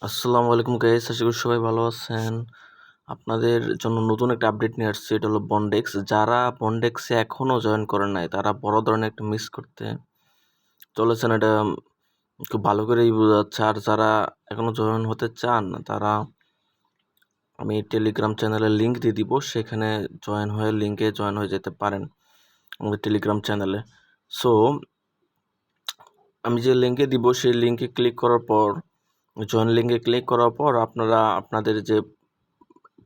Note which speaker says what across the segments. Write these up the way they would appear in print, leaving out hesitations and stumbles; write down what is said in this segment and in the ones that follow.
Speaker 1: আসসালামু আলাইকুম গাইস, আশা করি সবাই ভালো আছেন। আপনাদের জন্য নতুন একটা আপডেট নিয়ে আসছি। এটা হলো বন্ডেক্স। যারা বন্ডেক্সে এখনো জয়েন করেন নাই তারা বড় ধরনের একটা মিস করতে চলেছেন। এটা খুব ভালো করেই বোঝা যাচ্ছে। আর যারা এখনো জয়েন হতে চান তারা আমি টেলিগ্রাম চ্যানেলের লিঙ্ক দিয়ে দিব, সেখানে লিঙ্কে জয়েন হয়ে যেতে পারেন আমাদের টেলিগ্রাম চ্যানেলে। সো আমি যে লিঙ্কে দিব সেই লিঙ্কে ক্লিক করার পর জয়েন লিঙ্কে ক্লিক করার পর আপনারা আপনাদের যে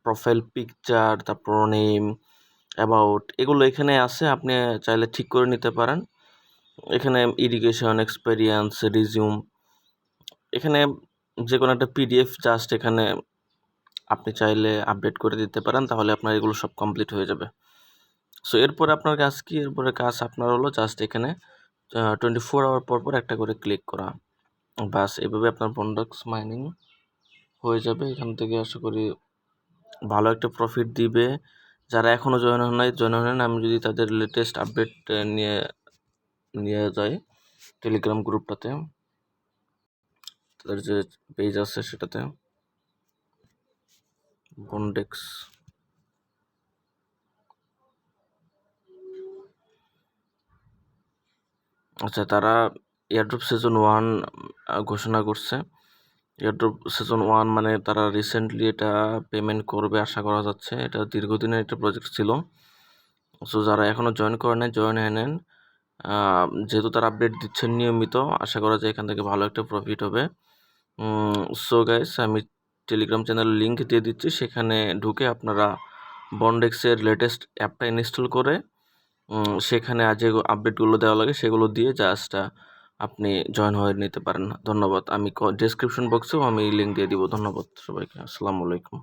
Speaker 1: প্রোফাইল পিকচার, তারপর নেম, অ্যাবাউট এগুলো এখানে আছে। আপনি চাইলে ঠিক করে নিতে পারেন। এখানে এডুকেশন, এক্সপেরিয়েন্স, রিজিউম, এখানে যে কোনো একটা পিডিএফ জাস্ট এখানে আপনি চাইলে আপডেট করে দিতে পারেন, তাহলে আপনার এগুলো সব কমপ্লিট হয়ে যাবে। সো এরপরে আপনার কাজ কি? এরপরে কাজ আপনার হলো জাস্ট এখানে 24 আওয়ার পর পর একটা করে ক্লিক করা। বাস এভাবে আপনার বন্ডেক্স মাইনিং হয়ে যাবে। এখান থেকে আশা করি ভালো একটা প্রফিট দিবে। যারা এখনও জয়েন হন নাই, জয়েন হন। আমি যদি তাদের লেটেস্ট আপডেট নিয়ে নিয়ে যাই টেলিগ্রাম গ্রুপটাতে, তাদের যে পেজ আছে সেটাতে, বন্ডেক্স। আচ্ছা, তারা এয়ারড্রপ সিজন 1 ঘোষণা করছে। এয়ারড্রপ সিজন 1 মানে তারা রিসেন্টলি এটা পেমেন্ট করবে আশা করা যাচ্ছে। এটা দীর্ঘদিনের একটা প্রজেক্ট ছিল। সো যারা এখনও জয়েন করে নেন, জয়েন হয়ে নেন। যেহেতু তারা আপডেট দিচ্ছেন নিয়মিত, আশা করা যায় এখান থেকে ভালো একটা প্রফিট হবে। সো গাইস, আমি টেলিগ্রাম চ্যানেলের লিঙ্ক দিয়ে দিচ্ছি, সেখানে ঢুকে আপনারা বন্ডেক্সের লেটেস্ট অ্যাপটা ইনস্টল করে সেখানে যে আপডেটগুলো দেওয়া লাগে সেগুলো দিয়ে জাস্ট আপনি জয়েন হয়ে নিতে পারেন। ধন্যবাদ। আমি ডেসক্রিপশন বক্সেও আমি লিঙ্ক দিয়ে দিব। ধন্যবাদ সবাইকে। আসসালামু আলাইকুম।